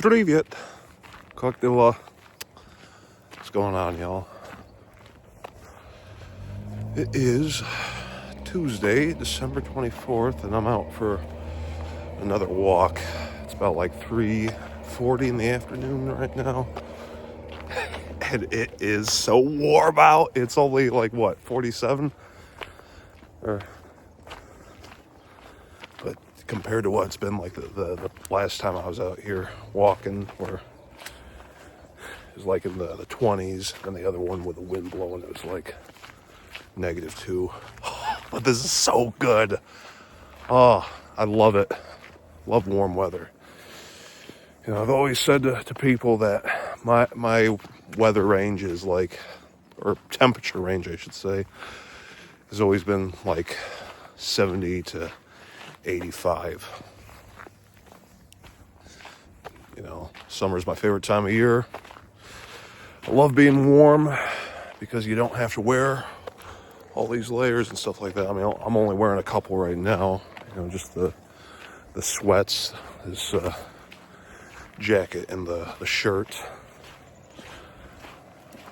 Привет. Как дела? What's going on, y'all? It is Tuesday, December 24th, and I'm out for another walk. It's about like 3:40 in the afternoon right now. And it is so warm out. It's only like, what, 47? But compared to what it's been like the last time I was out here walking, where it was like in the 20s, and the other one with the wind blowing, it was like -2. But this is so good. Oh, I love it. Love warm weather. You know, I've always said to people that my weather range is like, or temperature range, I should say, has always been like 70 to 85. You know, summer's my favorite time of year. I love being warm because you don't have to wear all these layers and stuff like that. I mean, I'm only wearing a couple right now. You know, just the sweats, this jacket, and the shirt.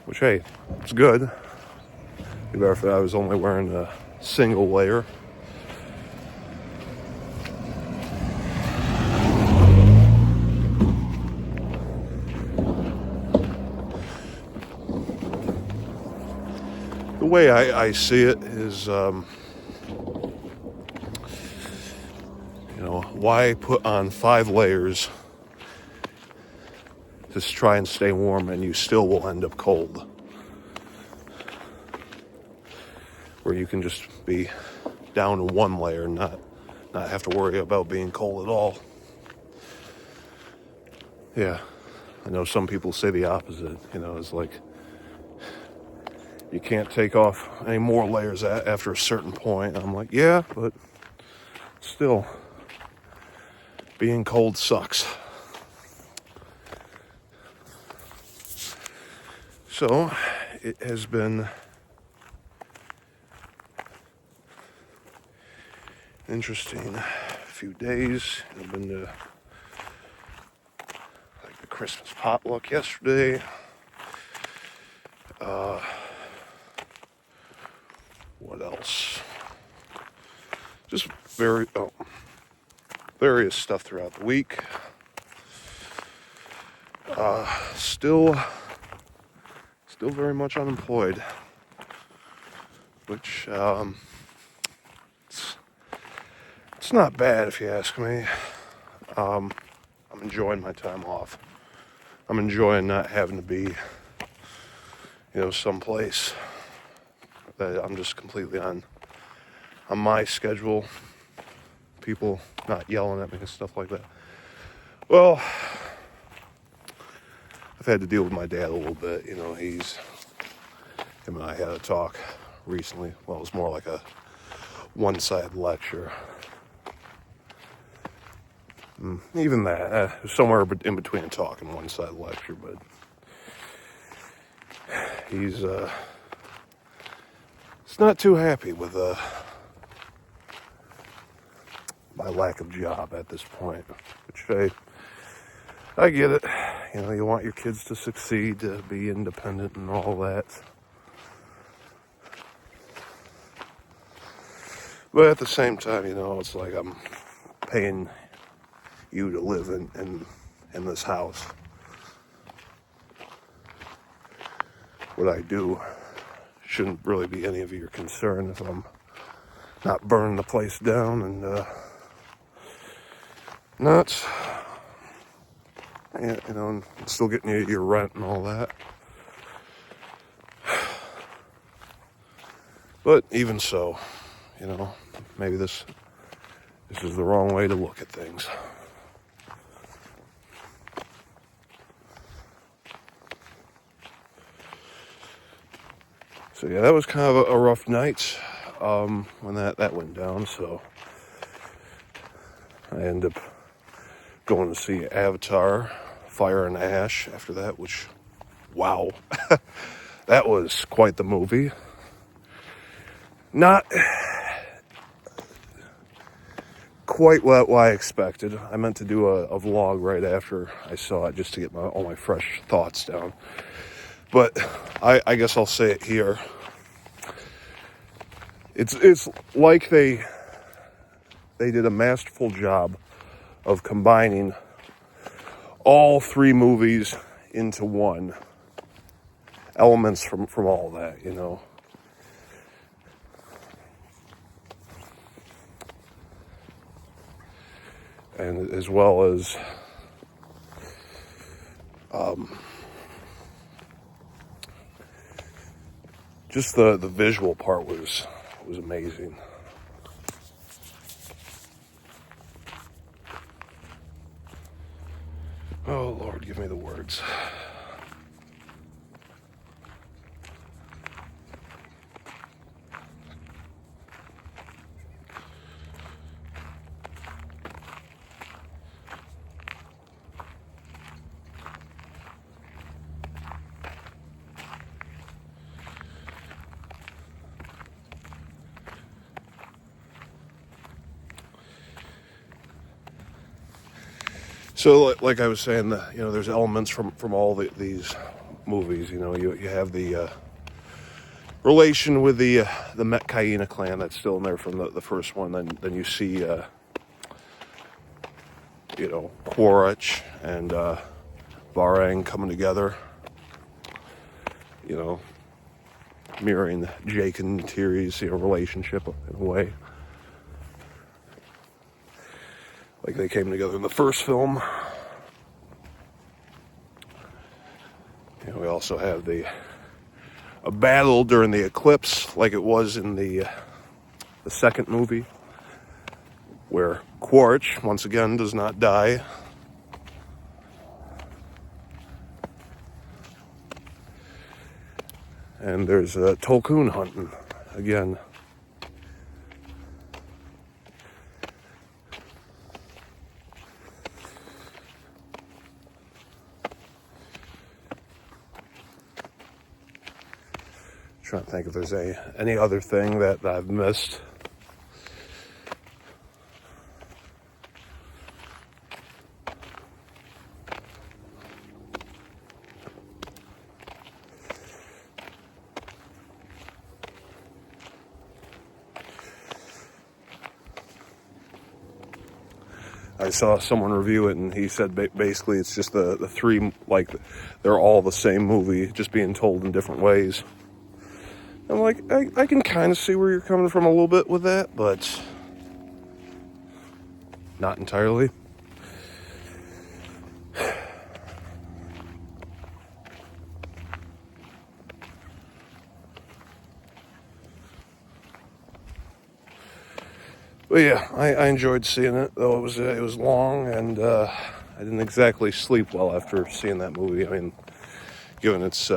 Which, hey, it's good. It'd be better if I was only wearing a single layer. The way I see it is, you know, why put on 5 layers to try and stay warm and you still will end up cold? Where you can just be down to 1 layer and not have to worry about being cold at all. Yeah, I know some people say the opposite. You know, it's like you can't take off any more layers after a certain point. I'm like, yeah, but still, being cold sucks. So it has been interesting few days. I've been to like the Christmas potluck yesterday. What else? Just various stuff throughout the week. Still very much unemployed, which it's not bad if you ask me. I'm enjoying my time off. I'm enjoying not having to be, you know, someplace that I'm just completely on my schedule. People not yelling at me and stuff like that. Well, I've had to deal with my dad a little bit. You know, him and I had a talk recently. Well, it was more like a one-sided lecture. Even that, somewhere in between a talk and one-sided lecture, but he's not too happy with my lack of job at this point, which I get it. You know, you want your kids to succeed, to be independent and all that. But at the same time, you know, it's like I'm paying you to live in this house. What I do shouldn't really be any of your concern if I'm not burning the place down and not, you know, and still getting your rent and all that. But even so, you know, maybe this is the wrong way to look at things. So yeah, that was kind of a rough night when that went down. So I ended up going to see Avatar, Fire and Ash after that, which, wow, that was quite the movie. Not quite what I expected. I meant to do a vlog right after I saw it just to get all my fresh thoughts down. But I guess I'll say it here. It's like they did a masterful job of combining all three movies into one. Elements from all that, you know. And as well as just the visual part was amazing. Oh Lord, give me the words. So, like I was saying, you know, there's elements from all these movies. You know, you have the relation with the Metkayina clan that's still in there from the first one. Then you see, you know, Quaritch and Varang coming together. You know, mirroring Jake and Tyrion's, you know, relationship in a way. Like they came together in the first film. You know, we also have a battle during the eclipse, like it was in the second movie, where Quaritch once again does not die. And there's Tolkien hunting again. Trying to think if there's any other thing that I've missed. I saw someone review it, and he said basically it's just the three, like, they're all the same movie, just being told in different ways. I'm like, I can kind of see where you're coming from a little bit with that, but not entirely. But yeah, I enjoyed seeing it, though it was long, and I didn't exactly sleep well after seeing that movie. I mean, given it's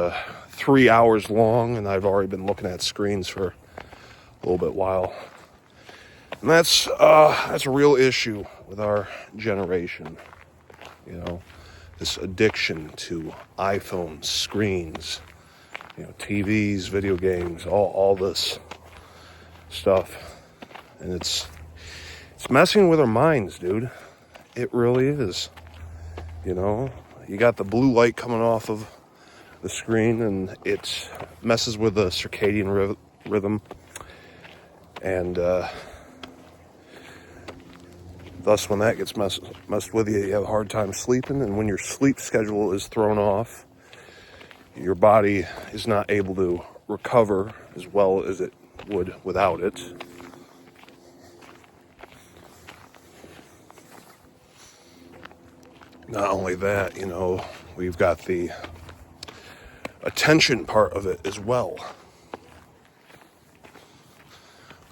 3 hours long, and I've already been looking at screens for a little bit while. And that's a real issue with our generation. You know, this addiction to iPhones, screens, you know, TVs, video games, all this stuff. And it's messing with our minds, dude. It really is. You know, you got the blue light coming off of the screen, and it messes with the circadian rhythm, and thus when that gets messed with, you have a hard time sleeping, and when your sleep schedule is thrown off, your body is not able to recover as well as it would without it. Not only that, you know, we've got the attention part of it as well.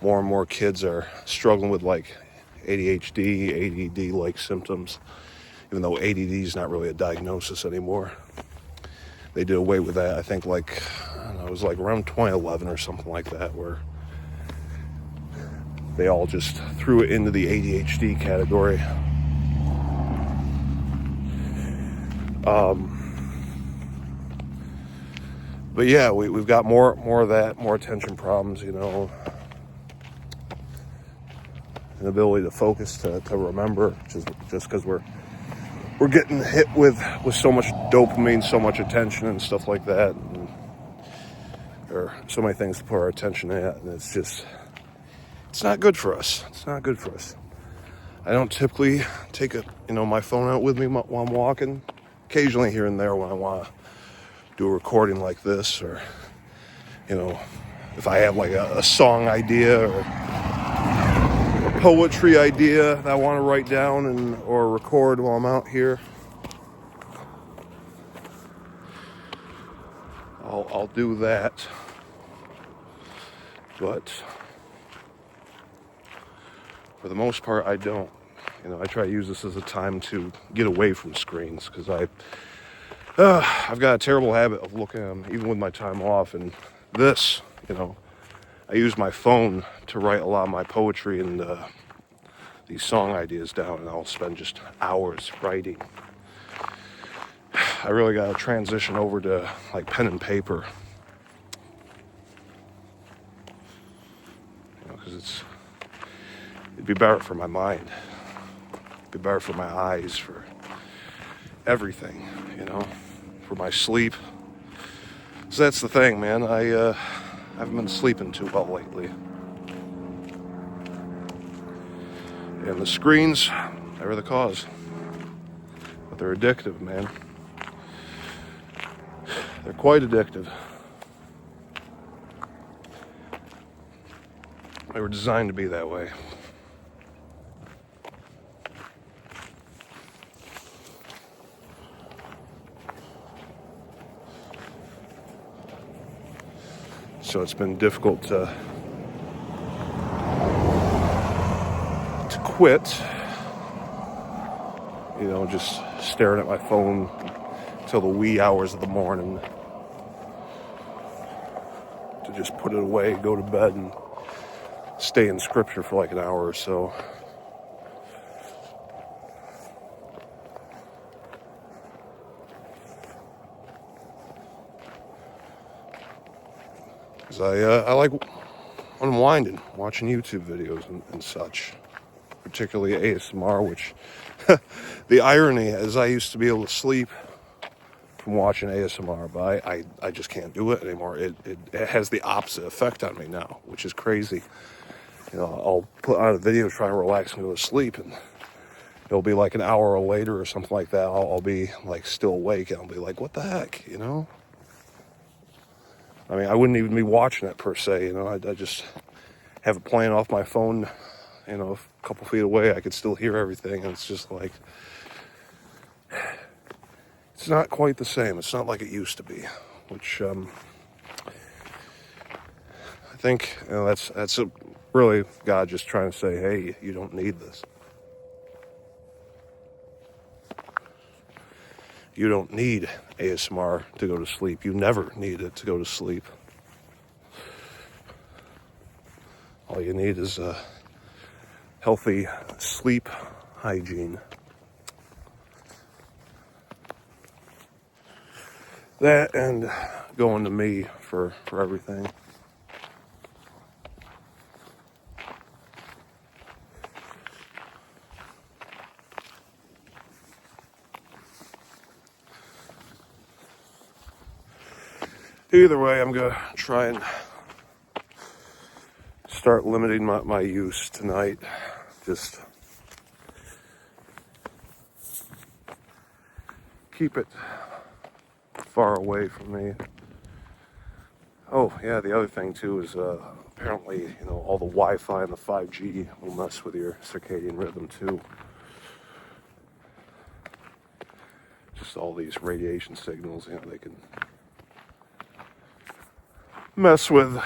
More and more kids are struggling with like ADHD, ADD-like symptoms, even though ADD is not really a diagnosis anymore. They did away with that, I think, like, I don't know, it was like around 2011 or something like that, where they all just threw it into the ADHD category. But yeah, we've got more of that, more attention problems, you know. an ability to focus, to remember, just because we're getting hit with so much dopamine, so much attention and stuff like that, and there are so many things to put our attention at, and it's not good for us. It's not good for us. I don't typically take my phone out with me while I'm walking. Occasionally here and there when I want to do a recording like this, or if I have like a song idea or a poetry idea that I want to write down or record while I'm out here, I'll do that. But for the most part, I don't. I try to use this as a time to get away from screens, because I've got a terrible habit of looking at them even with my time off. And this, I use my phone to write a lot of my poetry and these song ideas down, and I'll spend just hours writing. I really got to transition over to like pen and paper, because it'd be better for my mind, it'd be better for my eyes, for everything, for my sleep. So that's the thing, man. I haven't been sleeping too well lately, and the screens, they're the cause. But they're addictive, man. They're quite addictive. They were designed to be that way. So it's been difficult to quit, just staring at my phone till the wee hours of the morning, to just put it away, go to bed, and stay in scripture for like an hour or so. Because I like unwinding, watching YouTube videos and such, particularly ASMR, which the irony is I used to be able to sleep from watching ASMR, but I just can't do it anymore. It has the opposite effect on me now, which is crazy. I'll put on a video trying to relax and go to sleep, and it'll be like an hour later or something like that. I'll be like still awake, and I'll be like, what the heck, I mean, I wouldn't even be watching it per se, I just have it playing off my phone, a couple feet away. I could still hear everything, and it's just like, it's not quite the same. It's not like it used to be, which I think that's really God just trying to say, hey, you don't need this. You don't need ASMR to go to sleep. You never need it to go to sleep. All you need is a healthy sleep hygiene. That and going to me for everything. Either way, I'm going to try and start limiting my use tonight. Just keep it far away from me. Oh, yeah, the other thing, too, is apparently, all the Wi-Fi and the 5G will mess with your circadian rhythm, too. Just all these radiation signals, they can mess with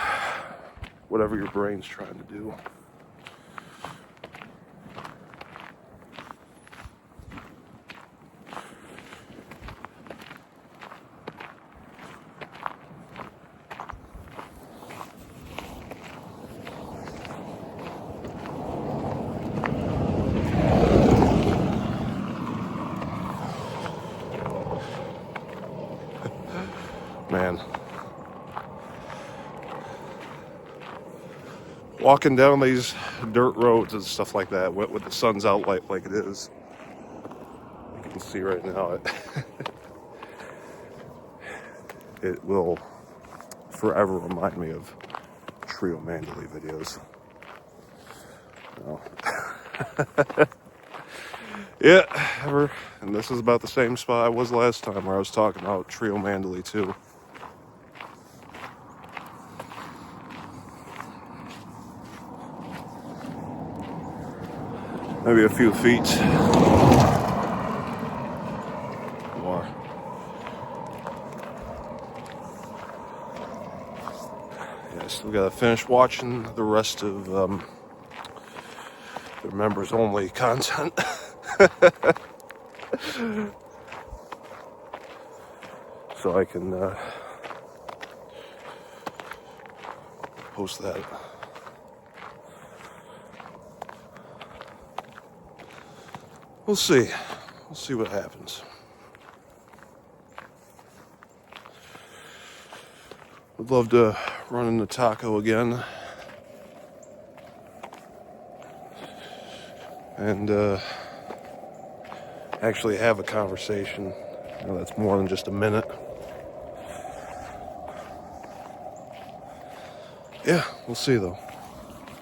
whatever your brain's trying to do. Man. walking down these dirt roads and stuff like that with the sun's out like it is. You can see right now it will forever remind me of Trio Mandalay videos. Yeah, and this is about the same spot I was last time where I was talking about Trio Mandalay too. Maybe a few feet more. Yeah, still gotta finish watching the rest of the members only content. So I can post that. We'll see. We'll see what happens. Would love to run into Taco again. And actually have a conversation. You know, that's more than just a minute. Yeah, we'll see though.